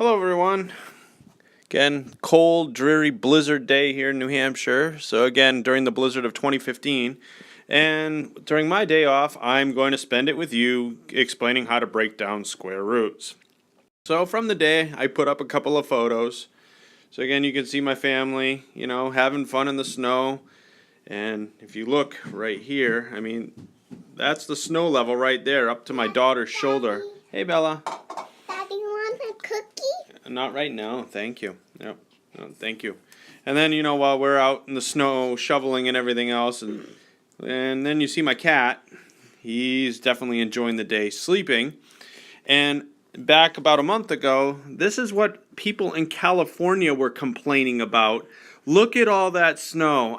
Hello everyone. Again, cold, dreary blizzard day here in New Hampshire. So again, during the blizzard of 2015. And during my day off, I'm going to spend it with you explaining how to break down square roots. So from the day, I put up a couple of photos. So again, you can see my family, having fun in the snow. And if you look right here, that's the snow level right there up to my daughter's shoulder. Hey, Bella. Not right now, thank you. Yep, no, thank you. And then, while we're out in the snow shoveling and everything else, and then you see my cat. He's definitely enjoying the day sleeping. And back about a month ago, this is what people in California were complaining about. Look at all that snow.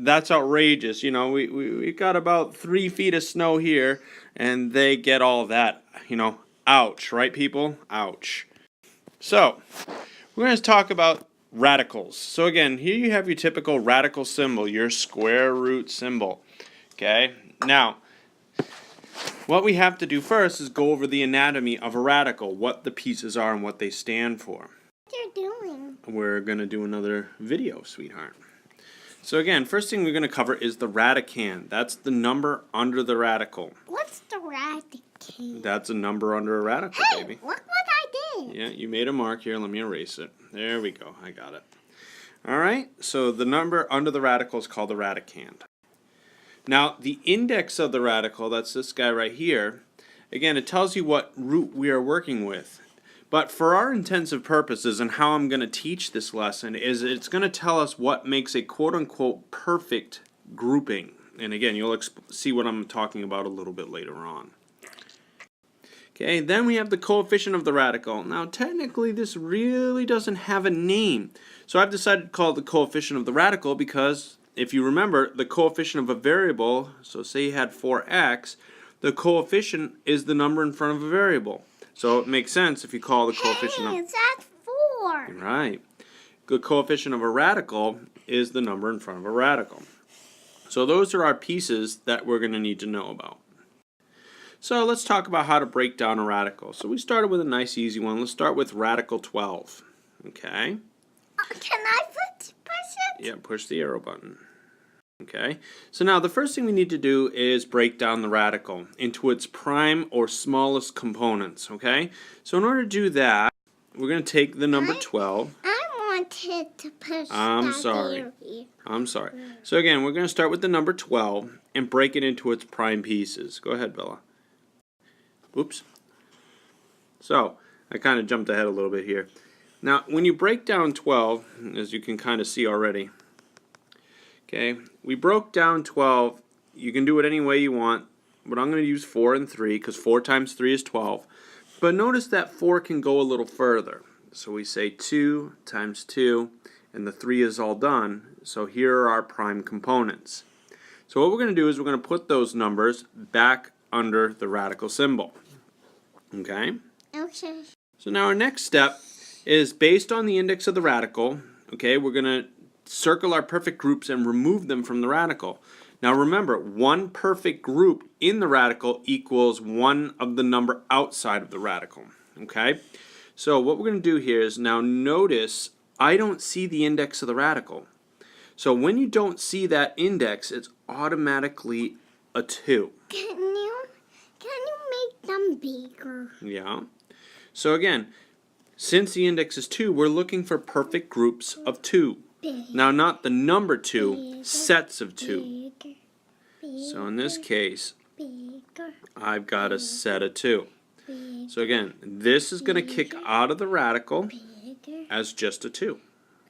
That's outrageous. We got about 3 feet of snow here, and they get all that. Ouch, right, people? Ouch. So, we're going to talk about radicals. So again, here you have your typical radical symbol, your square root symbol. Okay, now, what we have to do first is go over the anatomy of a radical, what the pieces are and what they stand for. What you're doing? We're going to do another video, sweetheart. So again, first thing we're going to cover is the radicand. That's the number under the radical. What's the radicand? That's a number under a radical, baby. Look what I did. Yeah, you made a mark here. Let me erase it. There we go. I got it. All right, so the number under the radical is called the radicand. Now, the index of the radical, that's this guy right here, again, it tells you what root we are working with. But for our intensive purposes and how I'm going to teach this lesson is it's going to tell us what makes a quote-unquote perfect grouping. And again, you'll see what I'm talking about a little bit later on. Okay, then we have the coefficient of the radical. Now, technically, this really doesn't have a name. So I've decided to call it the coefficient of the radical because, if you remember, the coefficient of a variable, so say you had 4x, the coefficient is the number in front of a variable. So it makes sense if you call the coefficient of... that's 4. Right. The coefficient of a radical is the number in front of a radical. So those are our pieces that we're going to need to know about. So let's talk about how to break down a radical. So we started with a nice easy one. Let's start with radical 12. Okay? Can I push it? Yeah, push the arrow button. Okay, so now the first thing we need to do is break down the radical into its prime or smallest components, okay? So in order to do that, we're going to take the number 12. I wanted to push I'm sorry. So again, we're going to start with the number 12 and break it into its prime pieces. Go ahead, Bella. Oops. So, I kind of jumped ahead a little bit here. Now, when you break down 12, as you can kind of see already, okay, we broke down 12. You can do it any way you want, but I'm going to use 4 and 3 because 4 times 3 is 12. But notice that 4 can go a little further. So we say 2 times 2, and the 3 is all done. So here are our prime components. So what we're going to do is we're going to put those numbers back under the radical symbol. Okay? Okay. So now our next step is based on the index of the radical. Okay, we're going to circle our perfect groups and remove them from the radical. Now remember, one perfect group in the radical equals one of the number outside of the radical. Okay? So what we're going to do here is now notice I don't see the index of the radical. So when you don't see that index, it's automatically a 2. Can you make them bigger? Yeah. So again, since the index is 2, we're looking for perfect groups of 2. Now, not the number 2, sets of 2. So in this case, I've got a set of 2. So again, this is going to kick out of the radical as just a 2.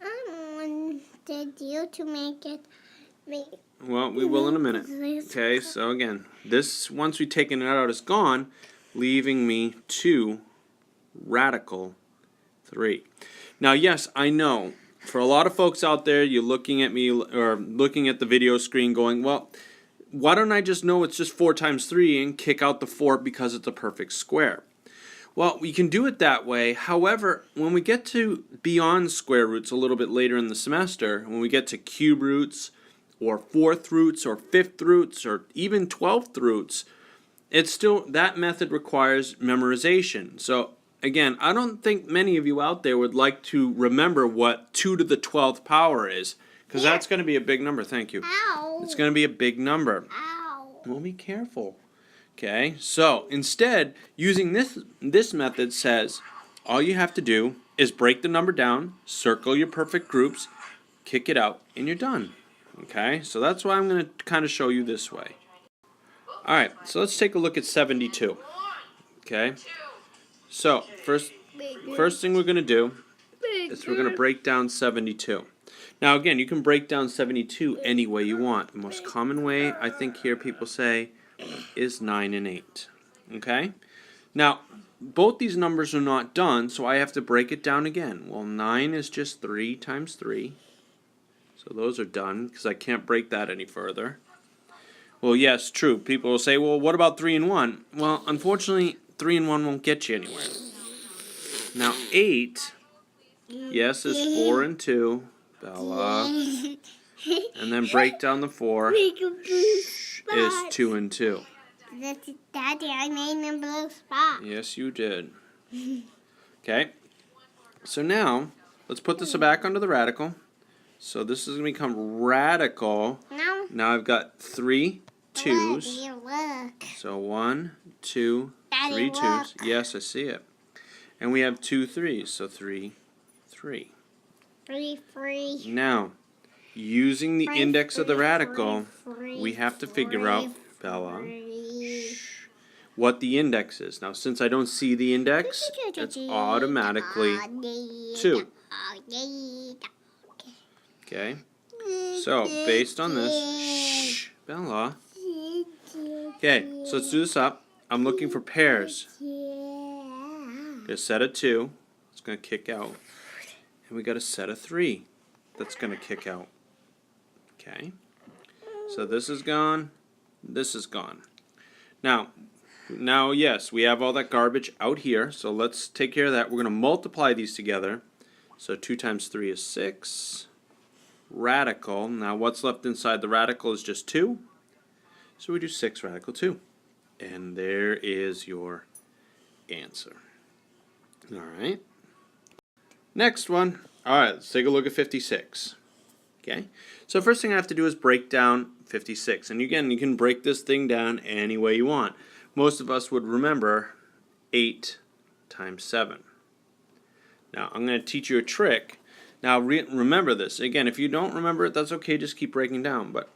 I wanted you to make it big. Well, we will in a minute. Okay, so again, this, once we've taken it out, is gone, leaving me 2 radical 3. Now, yes, I know. For a lot of folks out there, you're looking at me or looking at the video screen going, well, why don't I just know it's just 4 times 3 and kick out the 4 because it's a perfect square? Well, we can do it that way. However, when we get to beyond square roots a little bit later in the semester, when we get to cube roots or 4th roots or 5th roots or even 12th roots, it's still, that method requires memorization. So again, I don't think many of you out there would like to remember what 2 to the 12th power is, because that's going to be a big number. Thank you. Ow. It's going to be a big number. Ow. Well, be careful. Okay, so instead, using this method says, all you have to do is break the number down, circle your perfect groups, kick it out, and you're done. Okay, so that's why I'm going to kind of show you this way. All right, so let's take a look at 72. Okay, so first thing we're going to do is we're going to break down 72. Now again, you can break down 72 any way you want. The most common way I think here people say is 9 and 8. Okay, now both these numbers are not done, so I have to break it down again. Well, 9 is just 3 times 3. So those are done because I can't break that any further. Well, yes, true. People will say, well, what about 3 and 1? Well, unfortunately, 3 and 1 won't get you anywhere. Now, 8, yes, is 4 and 2. Bella. And then break down the 4 is 2 and 2. Daddy, I made a blue spot. Yes, you did. Okay. So now, let's put this back under the radical. So this is going to become radical. No. Now I've got 3 2's. Daddy, look. So 1, 2, Daddy, 3 2's. look. Yes, I see it. And we have 2 3's. So 3, 3. Free. Now, using the index of the radical, we have to figure out, Bella, what the index is. Now, since I don't see the index, it's automatically 2. Okay? So, based on this, Bella. Okay, so let's do this up. I'm looking for pairs. A set of 2. It's going to kick out. And we got a set of 3 that's going to kick out. Okay? So this is gone. This is gone. Now, yes, we have all that garbage out here. So let's take care of that. We're going to multiply these together. So 2 times 3 is 6. Radical. Now what's left inside the radical is just 2. So we do 6 radical 2. And there is your answer. All right. Next one. All right, let's take a look at 56. Okay. So first thing I have to do is break down 56. And again, you can break this thing down any way you want. Most of us would remember 8 times 7. Now, I'm going to teach you a trick. Now, remember this. Again, if you don't remember it, that's okay. Just keep breaking down. But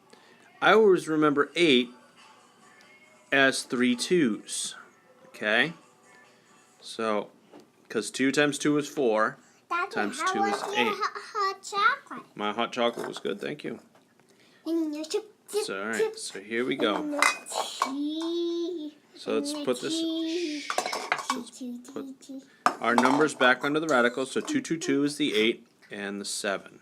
I always remember 8 as 3 2's. Okay? So, because 2 times 2 is 4. Daddy, Times how 2 is was 8. your hot chocolate? My hot chocolate was good, thank you. And your chip, chip, So, alright, chip. so here we go. And the cheese. So let's And the put this, cheese. let's put our numbers back under the radical. So 2 2 2 is the 8 and the 7.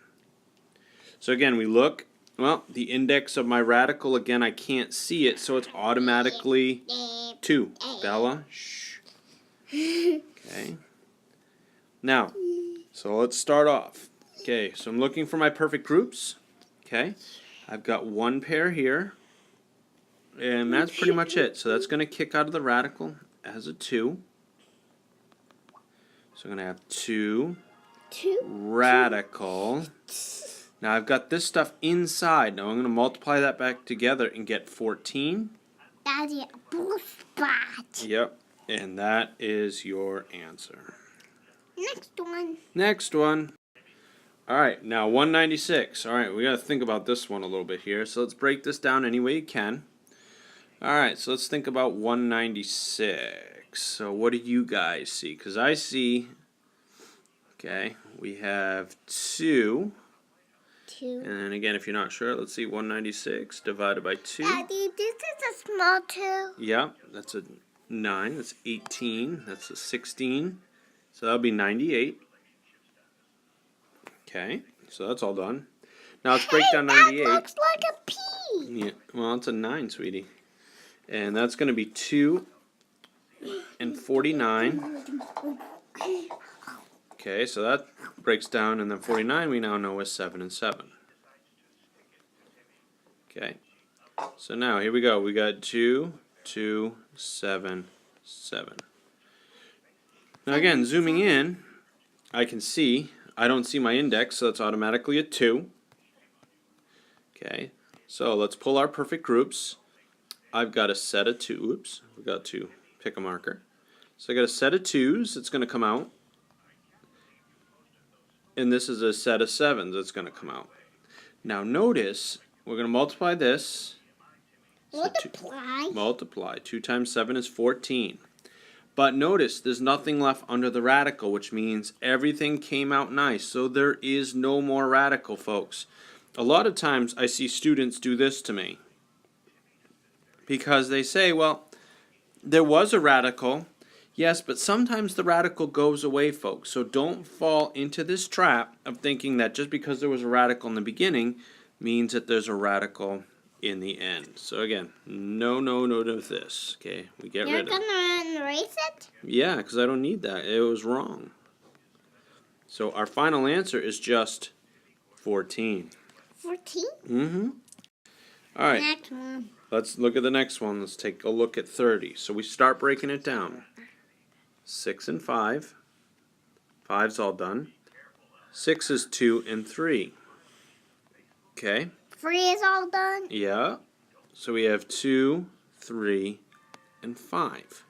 So again, we look, well, the index of my radical, again, I can't see it, so it's automatically 2. Bella, shh. Okay. Now, so let's start off. Okay, so I'm looking for my perfect groups. Okay, I've got one pair here, and that's pretty much it. So that's going to kick out of the radical as a 2. So I'm going to have 2 radical. Now I've got this stuff inside. Now I'm going to multiply that back together and get 14. Daddy, a blue spot. Yep, and that is your answer. Next one. Next one. All right, now 196. All right, we got to think about this one a little bit here. So let's break this down any way you can. All right, so let's think about 196. So what do you guys see? Because I see, okay, we have 2. 2. And then again, if you're not sure, let's see, 196 divided by 2. Daddy, this is a small 2. Yeah, that's a 9. That's 18. That's a 16. So that'll be 98. Okay, so that's all done. Now let's break down 98. That looks like a P. Yeah, well, it's a 9, sweetie. And that's going to be 2 and 49. Okay, so that breaks down, and then 49 we now know is 7 and 7. Okay, so now here we go. We got 2, 2, 7, 7. Now again, zooming in, I can see, I don't see my index, so it's automatically a 2. Okay, so let's pull our perfect groups. I've got a set of 2, oops, we've got to pick a marker. So I got a set of 2's that's going to come out. And this is a set of 7's that's going to come out. Now notice, we're going to multiply this. Multiply. Multiply. 2 times 7 is 14. But notice, there's nothing left under the radical, which means everything came out nice. So there is no more radical, folks. A lot of times I see students do this to me. Because they say, well, there was a radical. Yes, but sometimes the radical goes away, folks. So don't fall into this trap of thinking that just because there was a radical in the beginning means that there's a radical in the end. So again, no to this. Okay, we get You're rid of it. gonna erase it? Yeah, because I don't need that. It was wrong. So our final answer is just 14. 14? Mm-hmm. All right, Next one. let's look at the next one. Let's take a look at 30. So we start breaking it down. 6 and 5. 5's all done. 6 is 2 and 3. Okay. 3 is all done? Yeah. So we have 2, 3, and 5.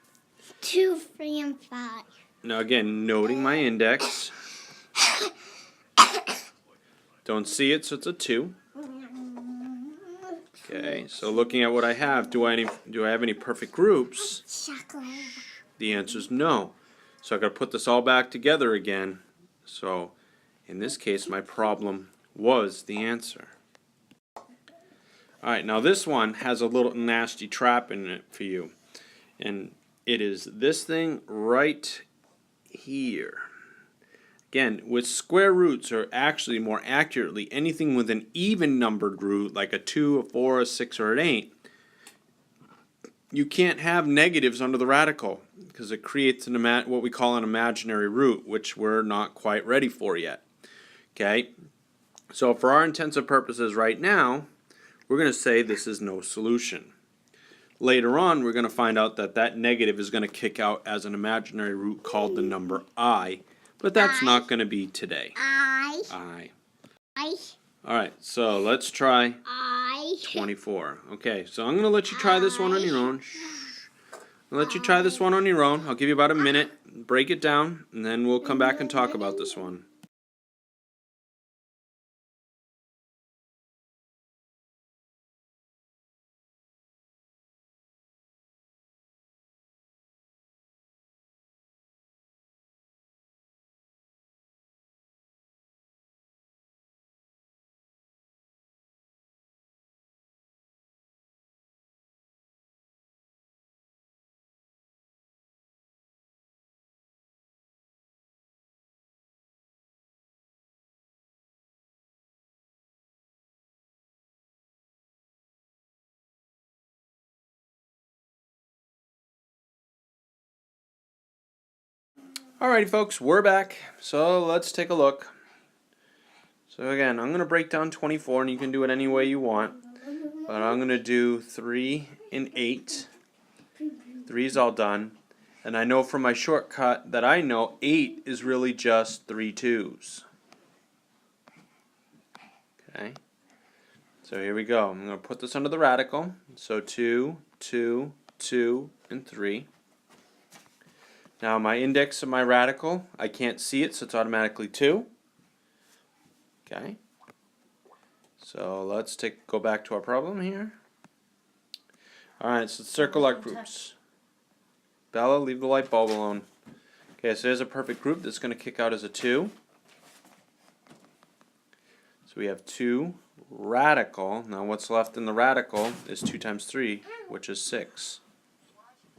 2, 3, and 5. Now again, noting my index. Don't see it, so it's a 2. Okay, so looking at what I have, do I have any perfect groups? Chocolate. The answer is no. So I've got to put this all back together again. So in this case, my problem was the answer. Alright, now this one has a little nasty trap in it for you. And it is this thing right here. Again, with square roots, or actually more accurately, anything with an even numbered root, like a 2, a 4, a 6, or an 8, you can't have negatives under the radical because it creates what we call an imaginary root, which we're not quite ready for yet. Okay, so for our intents and purposes right now, we're going to say this is no solution. Later on, we're going to find out that that negative is going to kick out as an imaginary root called the number I, but that's not going to be today. I. Alright, so let's try 24. Okay, so I'm going to let you try this one on your own. I'll let you try this one on your own. I'll give you about a minute, break it down, and then we'll come back and talk about this one. Alrighty folks, we're back. So let's take a look. So again, I'm going to break down 24, and you can do it any way you want. But I'm going to do 3 and 8. 3's all done. And I know from my shortcut that I know 8 is really just 3 2's. Okay. So here we go. I'm going to put this under the radical. So 2, 2, 2, and 3. Now my index of my radical, I can't see it, so it's automatically 2. Okay. So let's go back to our problem here. Alright, so let's circle our groups. Bella, leave the light bulb alone. Okay, so there's a perfect group that's going to kick out as a 2. So we have 2 radical. Now what's left in the radical is 2 times 3, which is 6.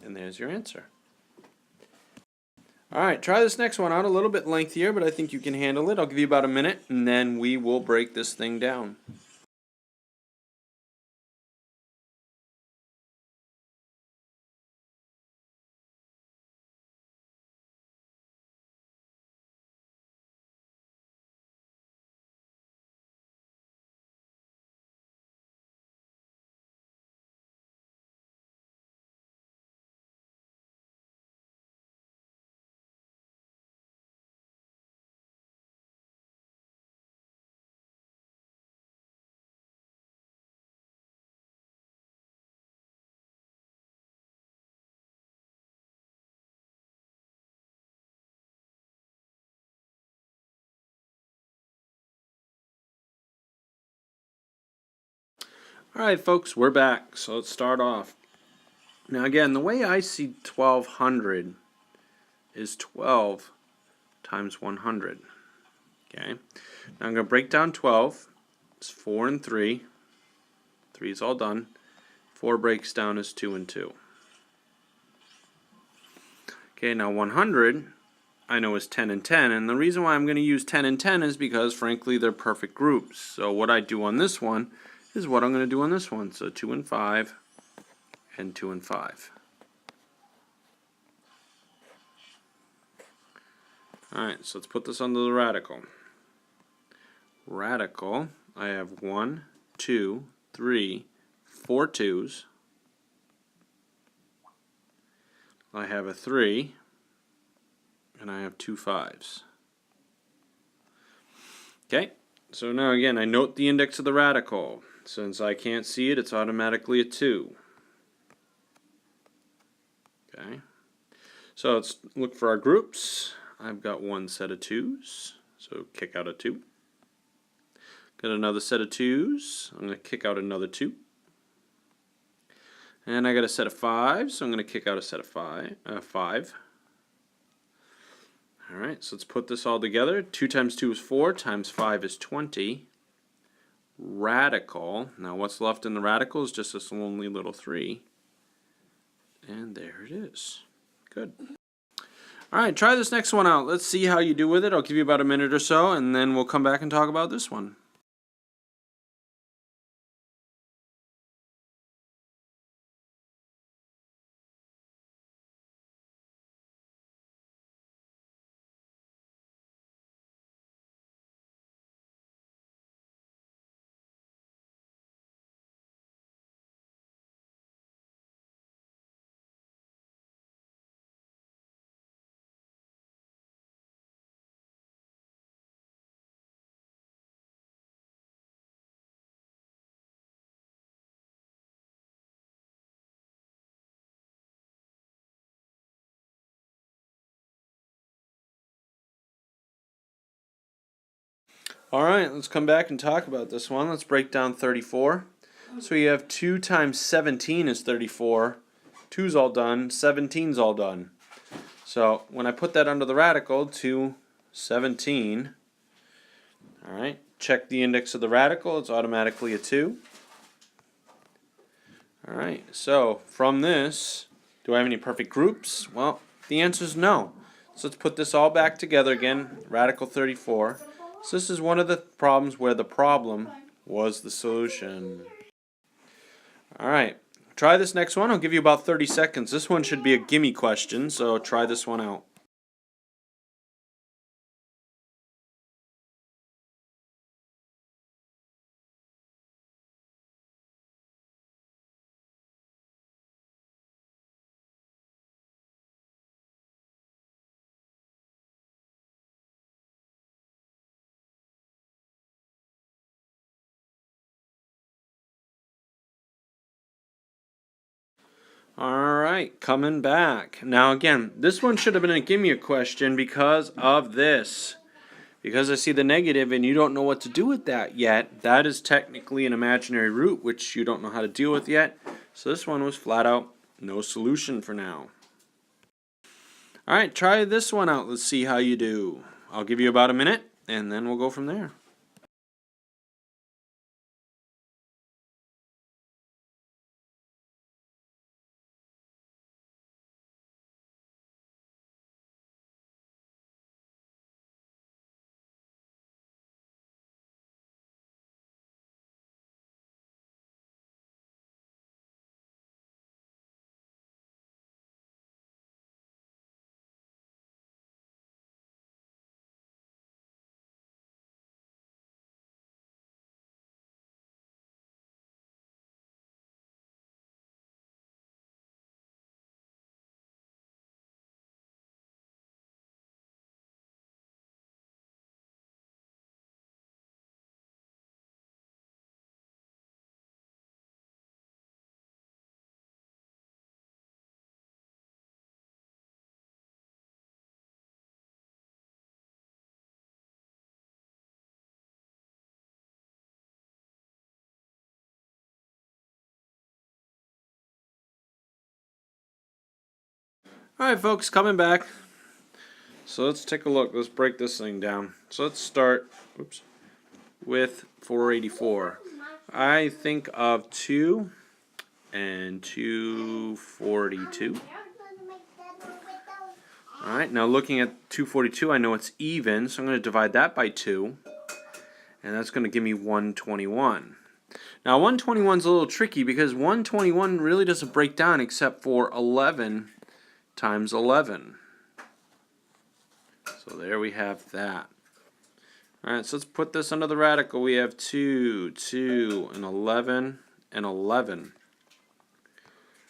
And there's your answer. Alright, try this next one out, a little bit lengthier, but I think you can handle it. I'll give you about a minute, and then we will break this thing down. Alright folks, we're back. So let's start off. Now again, the way I see 1200 is 12 times 100. Okay. Now I'm going to break down 12. It's 4 and 3. 3 is all done. 4 breaks down as 2 and 2. Okay, now 100 I know is 10 and 10, and the reason why I'm going to use 10 and 10 is because frankly they're perfect groups. So what I do on this one is what I'm going to do on this one. So 2 and 5 and 2 and 5. Alright, so let's put this under the radical. Radical, I have 1, 2, 3, 4 2's. I have a 3, and I have 2 5's. Okay, so now again I note the index of the radical. Since I can't see it, it's automatically a 2. Okay, so let's look for our groups. I've got one set of 2's, so kick out a 2. Got another set of 2's, I'm going to kick out another 2. And I got a set of 5's, so I'm going to kick out a set of 5. Alright, so let's put this all together. 2 times 2 is 4, times 5 is 20. Radical, now what's left in the radical is just this lonely little 3. And there it is. Good. Alright, try this next one out. Let's see how you do with it. I'll give you about a minute or so, and then we'll come back and talk about this one. Alright, let's come back and talk about this one. Let's break down 34. So you have 2 times 17 is 34. 2's all done, 17's all done. So when I put that under the radical, 2, 17, alright, check the index of the radical, it's automatically a 2. Alright, so from this, do I have any perfect groups? Well, the answer is no. So let's put this all back together again, radical 34. So this is one of the problems where the problem was the solution. Alright, try this next one. I'll give you about 30 seconds. This one should be a gimme question, so try this one out. Alright, coming back. Now again, this one should have been a gimme question because of this. Because I see the negative and you don't know what to do with that yet, that is technically an imaginary root which you don't know how to deal with yet. So this one was flat out no solution for now. Alright, try this one out. Let's see how you do. I'll give you about a minute and then we'll go from there. Alright folks, coming back. So let's take a look. Let's break this thing down. So let's start with 484. I think of 2 and 242. Alright, now looking at 242, I know it's even, so I'm going to divide that by 2. And that's going to give me 121. Now 121 is a little tricky because 121 really doesn't break down except for 11 times 11. So there we have that. Alright, so let's put this under the radical. We have 2, 2, and 11, and 11.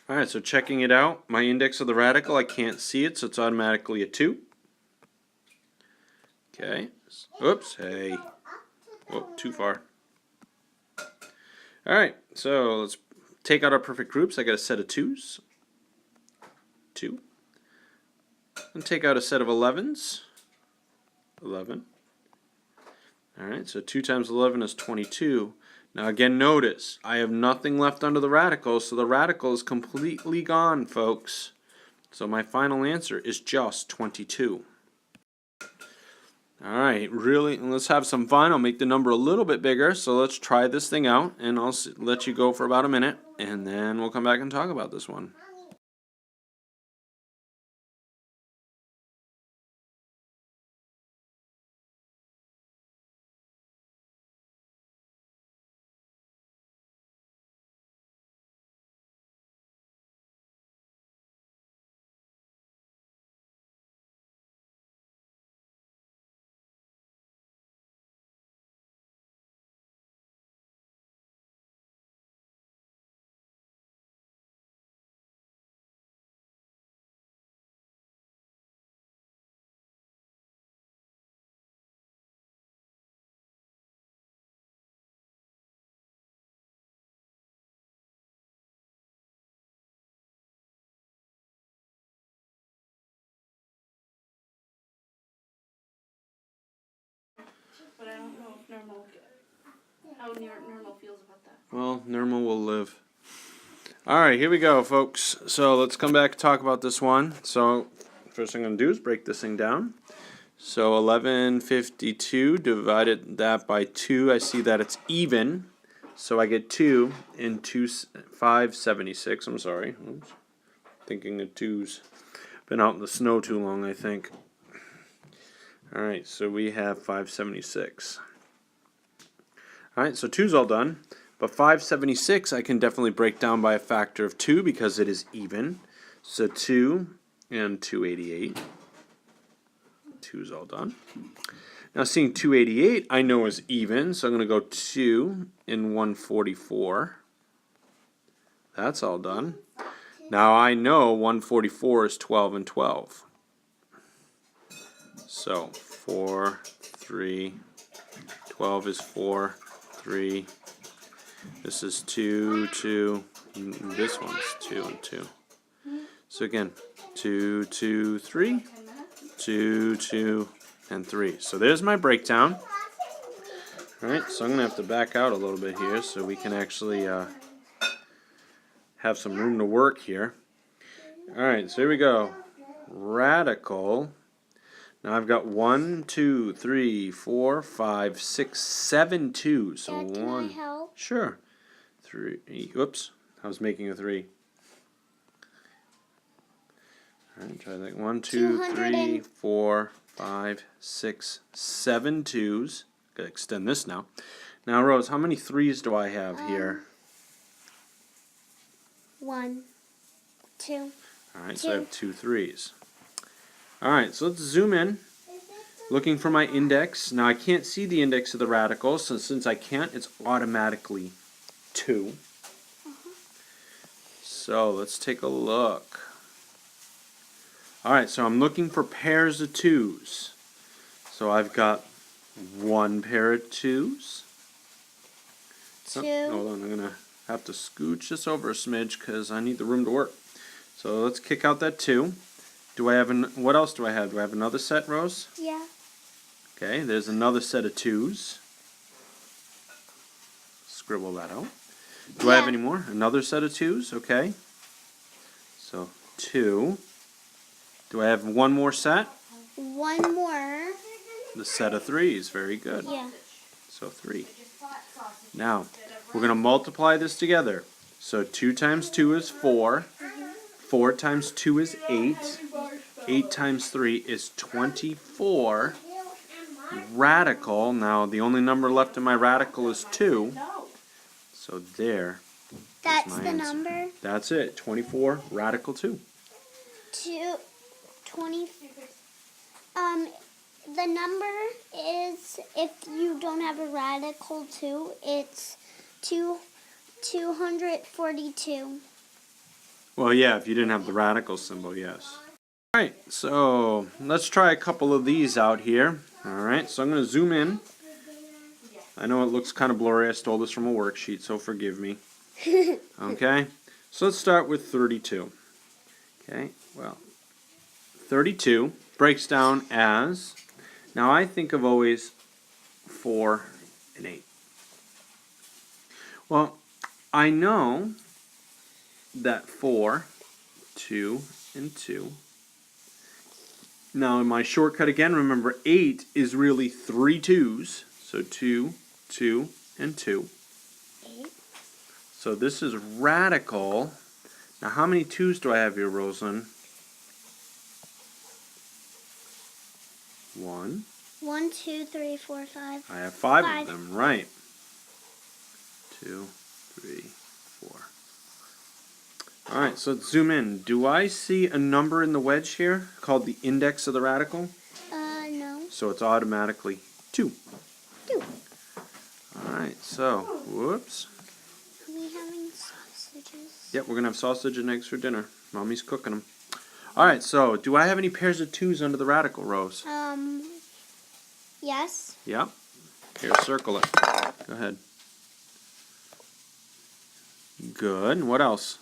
Alright, so checking it out, my index of the radical, I can't see it, so it's automatically a 2. Okay. Oops, hey. Whoa, too far. Alright, so let's take out our perfect groups. I got a set of 2's. 2. And take out a set of 11's. 11. Alright, so 2 times 11 is 22. Now again, notice, I have nothing left under the radical, so the radical is completely gone, folks. So my final answer is just 22. Alright, really, let's have some fun. I'll make the number a little bit bigger, so let's try this thing out, and I'll let you go for about a minute, and then we'll come back and talk about this one. But I don't know if how Normal feels about that. Well, Normal will live. Alright, here we go, folks. So let's come back and talk about this one. So first thing I'm going to do is break this thing down. So 1152, divided that by 2, I see that it's even. So I get 2 and 576. I'm sorry. Oops. Thinking of 2's. Been out in the snow too long, I think. Alright, so we have 576. Alright, so 2's all done. But 576 I can definitely break down by a factor of 2 because it is even. So 2 and 288. 2's all done. Now seeing 288 I know is even, so I'm going to go 2 and 144. That's all done. Now I know 144 is 12 and 12. So 4, 3, 12 is 4, 3. This is 2, 2. This one's 2 and 2. So again, 2, 2, 3, 2, 2, and 3. So there's my breakdown. Alright, so I'm going to have to back out a little bit here so we can actually have some room to work here. Alright, so here we go. Radical. Now I've got 1, 2, 3, 4, 5, 6, 7 2s. So Dad, can I help? Sure. 3. Oops, I was making a 3. Alright, try that. 1, 2, 3, 4, 5, 6, 7 2s. Gotta extend this now. Now, Rose, how many 3's do I have here? 1, 2. Alright, so I have 2 3's. Alright, so let's zoom in. Looking for my index. Now I can't see the index of the radical, so since I can't, it's automatically 2. So let's take a look. Alright, so I'm looking for pairs of 2's. So I've got 1 pair of 2's. 2. Oh, hold on, I'm going to have to scooch this over a smidge because I need the room to work. So let's kick out that 2. Do I have what else do I have? Do I have another set, Rose? Yeah. Okay, there's another set of 2's. Scribble that out. Do I have any more? Another set of 2's, okay. So 2. Do I have one more set? One more. The set of 3s. Very good. Yeah. So 3. Now, we're going to multiply this together. So 2 times 2 is 4. 4 times 2 is 8. 8 times 3 is 24. Radical. Now, the only number left in my radical is 2. So there. That's my the answer. number. That's it. 24, radical 2. 20. The number is, if you don't have a radical 2, it's 242. Well, yeah, if you didn't have the radical symbol, yes. Alright, so let's try a couple of these out here. Alright, so I'm going to zoom in. I know it looks kind of blurry. I stole this from a worksheet, so forgive me. Okay, so let's start with 32. Okay, well, 32 breaks down as, now I think of always 4 and 8. Well, I know that 4, 2, and 2. Now in my shortcut again, remember 8 is really 3 2s. So 2, 2, and 2. 8. So this is radical. Now how many 2s do I have here, Rosalind? 1. 1, 2, 3, 4, 5. I have 5 5. of them, right. 2, 3, 4. Alright, so let's zoom in. Do I see a number in the wedge here called the index of the radical? No. So it's automatically 2. 2. Alright, so, whoops. Are we having sausages? Yep, we're going to have sausage and eggs for dinner. Mommy's cooking them. Alright, so do I have any pairs of 2s under the radical, Rose? Yes. Yep. Here, circle it. Go ahead. Good. What else?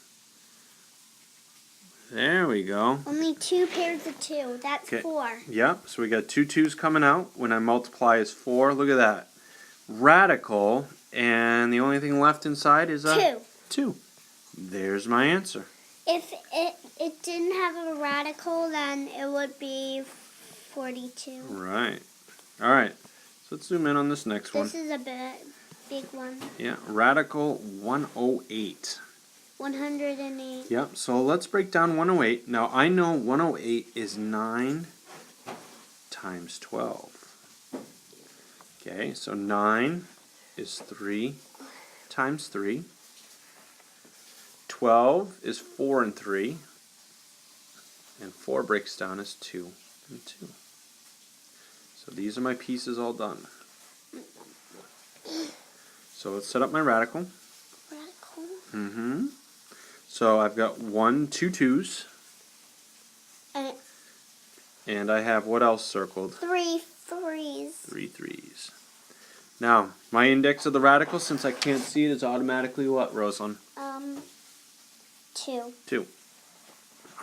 There we go. Only 2 pairs of 2. That's Okay. 4. Yep, so we got 2 2s coming out. When I multiply is 4. Look at that. Radical, and the only thing left inside is a 2. 2. There's my answer. If it didn't have a radical, then it would be 42. Right. Alright, so let's zoom in on this next one. This is a big one. Yeah, radical 108. 108. Yep, so let's break down 108. Now, I know 108 is 9 times 12. Okay, so 9 is 3 times 3. 12 is 4 and 3. And 4 breaks down as 2 and 2. So these are my pieces all done. So let's set up my radical. Radical. Mm-hmm. So I've got 1, 2 2s. And I have what else circled? 3 3s. 3 3s. Now, my index of the radical, since I can't see it, is automatically what, Rosalind? 2. 2.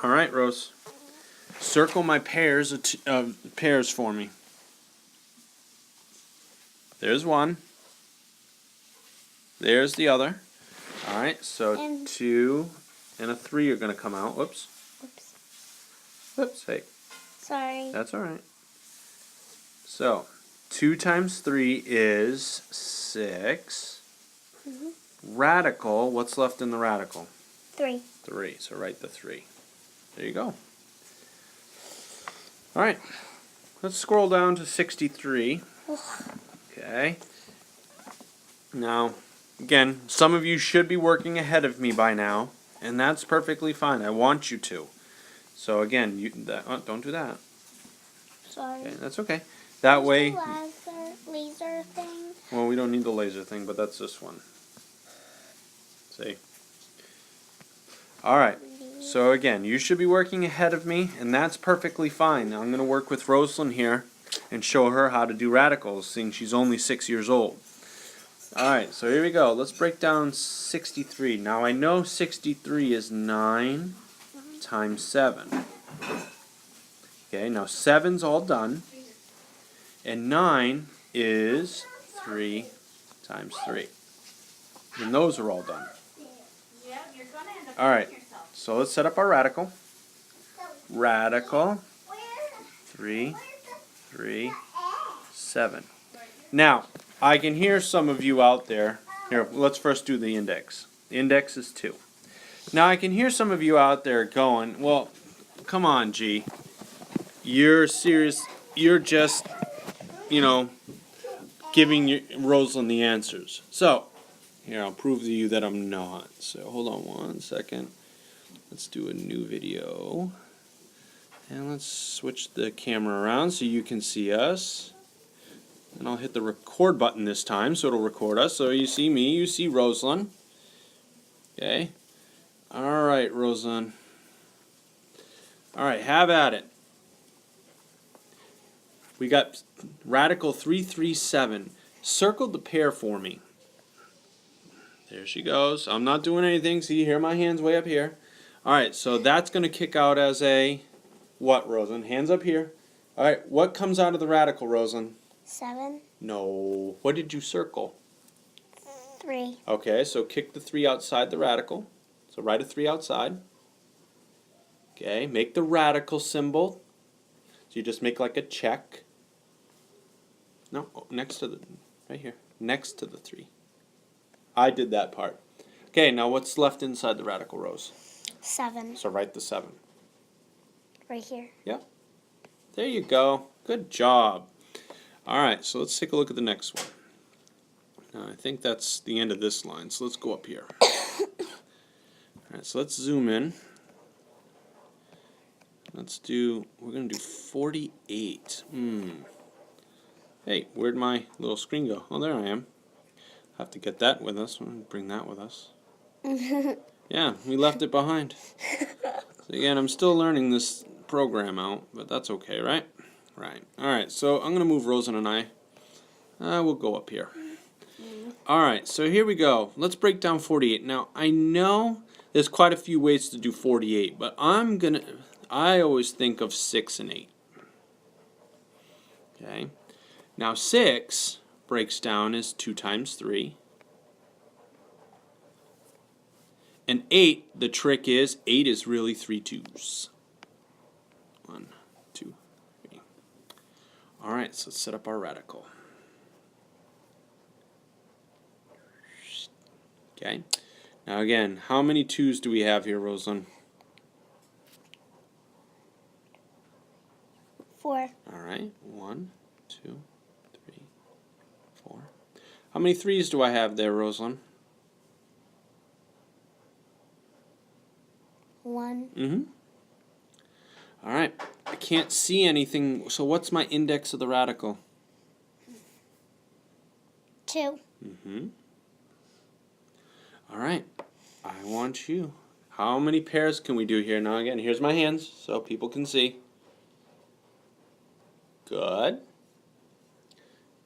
All right, Rose. Circle my pairs of pairs for me. There's one. There's the other. All right, so And 2 and a 3 are going to come out. Whoops. Oops. Whoops. Hey, Sorry. that's all right. So 2 times 3 is 6. Radical, what's left in the radical? 3. 3, so write the 3. There you go. Alright, let's scroll down to 63. Okay. Now, again, some of you should be working ahead of me by now, and that's perfectly fine. I want you to. So again, don't do that. Sorry. Okay, that's okay. That way, Laser thing. well, we don't need the laser thing, but that's this one. See? Alright, so again, you should be working ahead of me, and that's perfectly fine. Now I'm going to work with Rosalind here and show her how to do radicals, seeing she's only 6 years old. Alright, so here we go. Let's break down 63. Now I know 63 is 9 times 7. Okay, now 7's all done, and 9 is 3 times 3. And those are all done. Alright, so let's set up our radical. radical 3, 3, 7. Now, I can hear some of you out there. Here, let's first do the index. The index is 2. Now, I can hear some of you out there going, well, come on, G. You're serious. You're just, giving Rosalind the answers. So, here, I'll prove to you that I'm not. So, hold on 1 second. Let's do a new video. And let's switch the camera around so you can see us. And I'll hit the record button this time so it'll record us. So you see me, you see Rosalind. Okay. Alright, Rosalind. Alright, have at it. We got radical 337. Circle the pair for me. There she goes. I'm not doing anything. See, here my hand's way up here. Alright, so that's going to kick out as a what, Rosalind? Hands up here. Alright, what comes out of the radical, Rosalind? 7. No. What did you circle? 3. Okay, so kick the 3 outside the radical. So write a 3 outside. Okay, make the radical symbol. So you just make like a check. No, next to the, right here. Next to the 3. I did that part. Okay, now what's left inside the radical, Rose? 7. So write the 7. Right here. Yep. There you go. Good job. Alright, so let's take a look at the next one. Now, I think that's the end of this line, so let's go up here. Alright, so let's zoom in. We're going to do 48. Hey, where'd my little screen go? Oh, there I am. Have to get that with us. Bring that with us. Yeah, we left it behind. So again, I'm still learning this program out, but that's okay, right? Right. Alright, so I'm going to move Rosen and I. We'll go up here. Alright, so here we go. Let's break down 48. Now, I know there's quite a few ways to do 48, but I always think of 6 and 8. Okay. Now, 6 breaks down as 2 times 3. And 8, the trick is, 8 is really 3 2s. 1, 2, 3. Alright, so let's set up our radical. Okay. Now again, how many 2s do we have here, Rosalind? 4. Alright, 1, 2, 3, 4. How many 3s do I have there, Rosalind? 1. Alright, I can't see anything, so what's my index of the radical? 2. Alright, I want you. How many pairs can we do here? Now again, here's my hands so people can see. Good.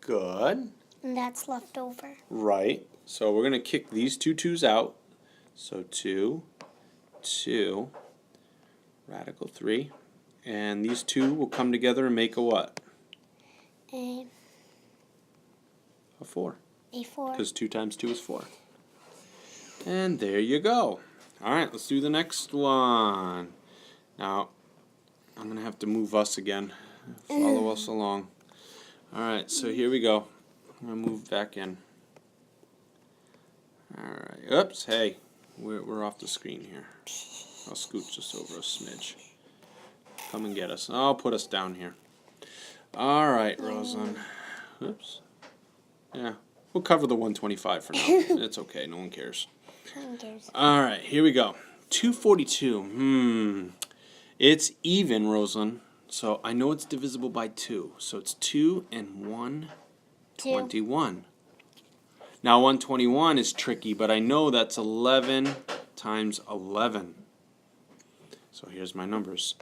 Good. And that's left over. Right. So we're going to kick these 2 2s out. So 2, 2, radical 3. And these 2 will come together and make a what? A 4. A 4. Because 2 times 2 is 4. And there you go. Alright, let's do the next one. Now, I'm going to have to move us again. Follow us along. Alright, so here we go. I'm going to move back in. Alright, oops, hey. We're off the screen here. I'll scoot just over a smidge. Come and get us. I'll put us down here. Alright, Rosalind. Oops. Yeah, we'll cover the 125 for now. It's okay, no one cares. Alright, here we go. 242. It's even, Rosalind. So I know it's divisible by 2. So it's 2 and 1, 21. Now 121 is tricky, but I know that's 11 times 11. So here's my numbers.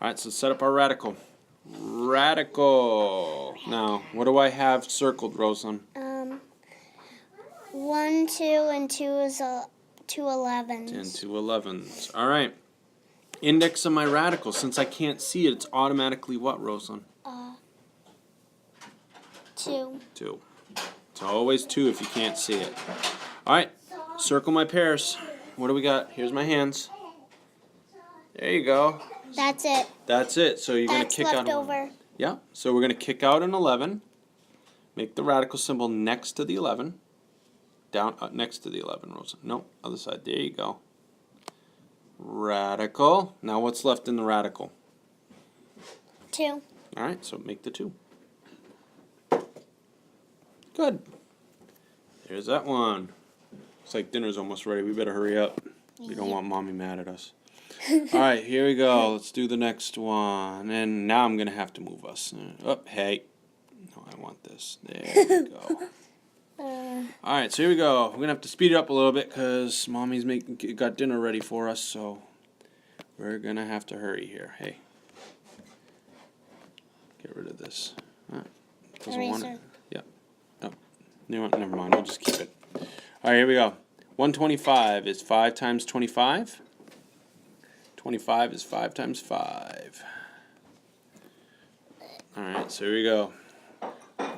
Alright, so set up our radical. Radical. Now, what do I have circled, Rosalind? 1, 2, and 2 is 2 11s. And 2 11s. Alright. Index of my radical. Since I can't see it, it's automatically what, Rosalind? 2. 2. It's always 2 if you can't see it. Alright. Circle my pairs. What do we got? Here's my hands. There you go. That's it. That's it. So you're going to That's kick out left a over. Yeah. So we're going to kick out an 11. Make the radical symbol next to the 11. Down next to the 11, Rosa. No, other side. There you go. Radical. Now what's left in the radical? 2. All right, so make the 2. Good. There's that one. Looks like dinner's almost ready. We better hurry up. We don't want Mommy mad at us. All right, here we go. Let's do the next one. And now I'm going to have to move us. Oh, hey. No, I want this. There we go. All right, so here we go. We're going to have to speed it up a little bit because Mommy's got dinner ready for us, so we're going to have to hurry here. Hey. Get rid of this. Doesn't want it. Eraser. Yep. Oh, never mind. We'll just keep it. All right, here we go. 125 is 5 times 25. 25 is 5 times 5. All right, so here we go.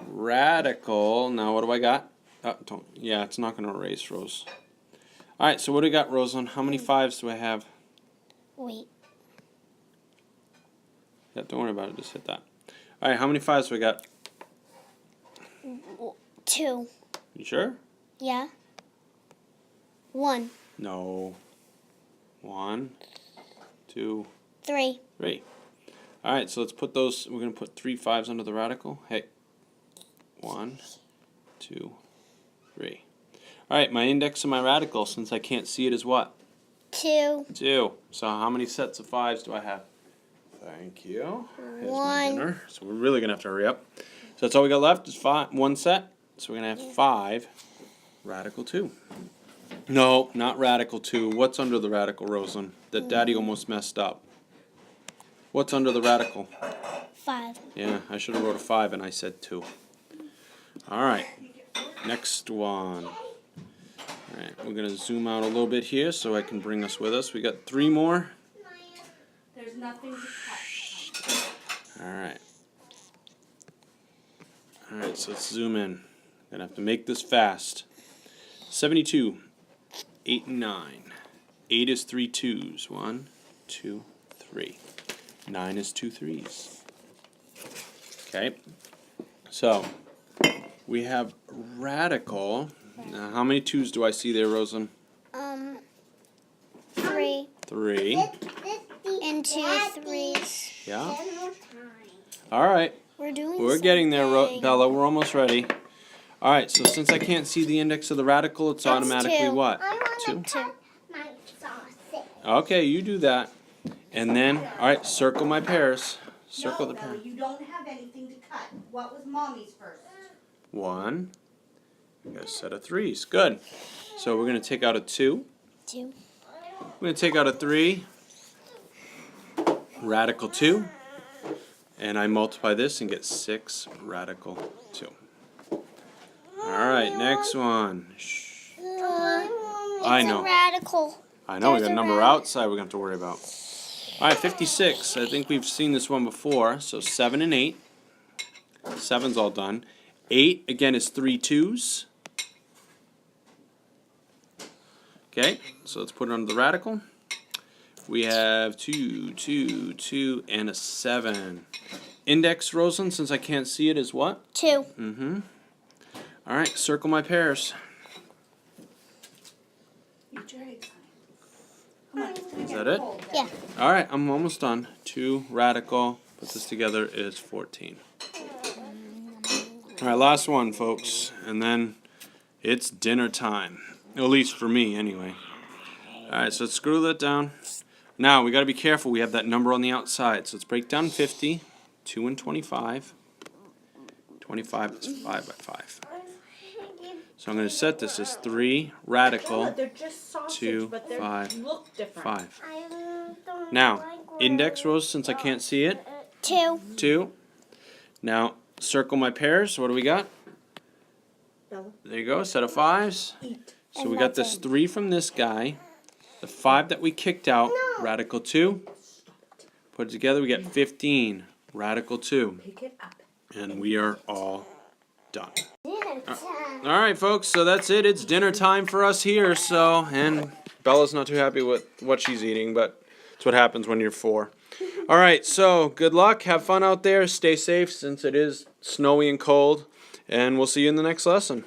Radical. Now what do I got? Oh, yeah, it's not going to erase, Rose. All right, so what do we got, Rosalind? How many 5s do I have? Wait. Yeah, don't worry about it. Just hit that. All right, how many 5s do we got? 2. You sure? Yeah. 1. No. 1, 2, 3. 3. All right, so let's put those. We're going to put 3 5s under the radical. Hey. 1, 2, 3. All right, my index of my radical, since I can't see it, is what? 2. 2. So how many sets of 5s do I have? Thank you. Here's my 1. dinner. So we're really going to have to hurry up. So that's all we got left is 1 set. So we're going to have 5 radical 2. No, not radical 2. What's under the radical, Rosalind? That Daddy almost messed up. What's under the radical? 5. Yeah, I should have wrote a 5 and I said 2. All right, next one. All right, we're going to zoom out a little bit here so I can bring us with us. We got 3 more. There's nothing to cut. All right. All right, so let's zoom in. Gonna have to make this fast. 72, 8 and 9. 8 is 3 2s. 1, 2, 3. 9 is 2 3s. Okay. So we have radical. Now, how many 2s do I see there, Rosalind? 3. 3. And 2 3s. Yeah. All right. We're Getting there, something. Bella. We're almost ready. All right. So since I can't see the index of the radical, it's That's automatically 2. what? I 2. 2. Okay, you do that. And then, all right, circle my pairs. Circle the No, pair. Bella, you don't have anything to cut. What was Mommy's first? 1. We got a set of 3s. Good. So we're going to take out a 2. 2. We're going to take out a 3. Radical 2. And I multiply this and get 6 radical 2. All right, next one. Shh. I know. It's a radical. I know, we There's got a a number rad- outside we're going to have to worry about. All right, 56. I think we've seen this one before. So 7 and 8. 7's all done. 8, again, is 3 2s. Okay, so let's put it under the radical. We have 2, 2, 2, and a 7. Index, Rosalind, since I can't see it, is what? 2. Mm-hmm. All right, circle my pairs. Eat your eggs, honey. Come on, it's gonna Is get that it? cold. Yeah. All right, I'm almost done. 2 radical. Put this together is 14. All right, last one, folks. And then it's dinner time. At least for me, anyway. All right, so let's screw that down. Now, we got to be careful. We have that number on the outside. So let's break down 50. 2 and 25. 25 is 5 by 5. So I'm going to set this as 3 radical Bella, they're just sausage, 2, but they 5, look different. 5. Now, index, Rose, since I can't see it. 2. 2. Now, circle my pairs. What do we got? Bella, There you go, set of 5s. eat. So And we got that's this it. 3 from this guy. The 5 that we kicked out, radical 2. Put it together, we get 15, radical 2. Pick it up. And we are all done. All right, folks, so that's it. It's dinner time for us here. So, and Bella's not too happy with what she's eating, but That's what happens when you're 4. All right, so good luck. Have fun out there. Stay safe since it is snowy and cold. And we'll see you in the next lesson.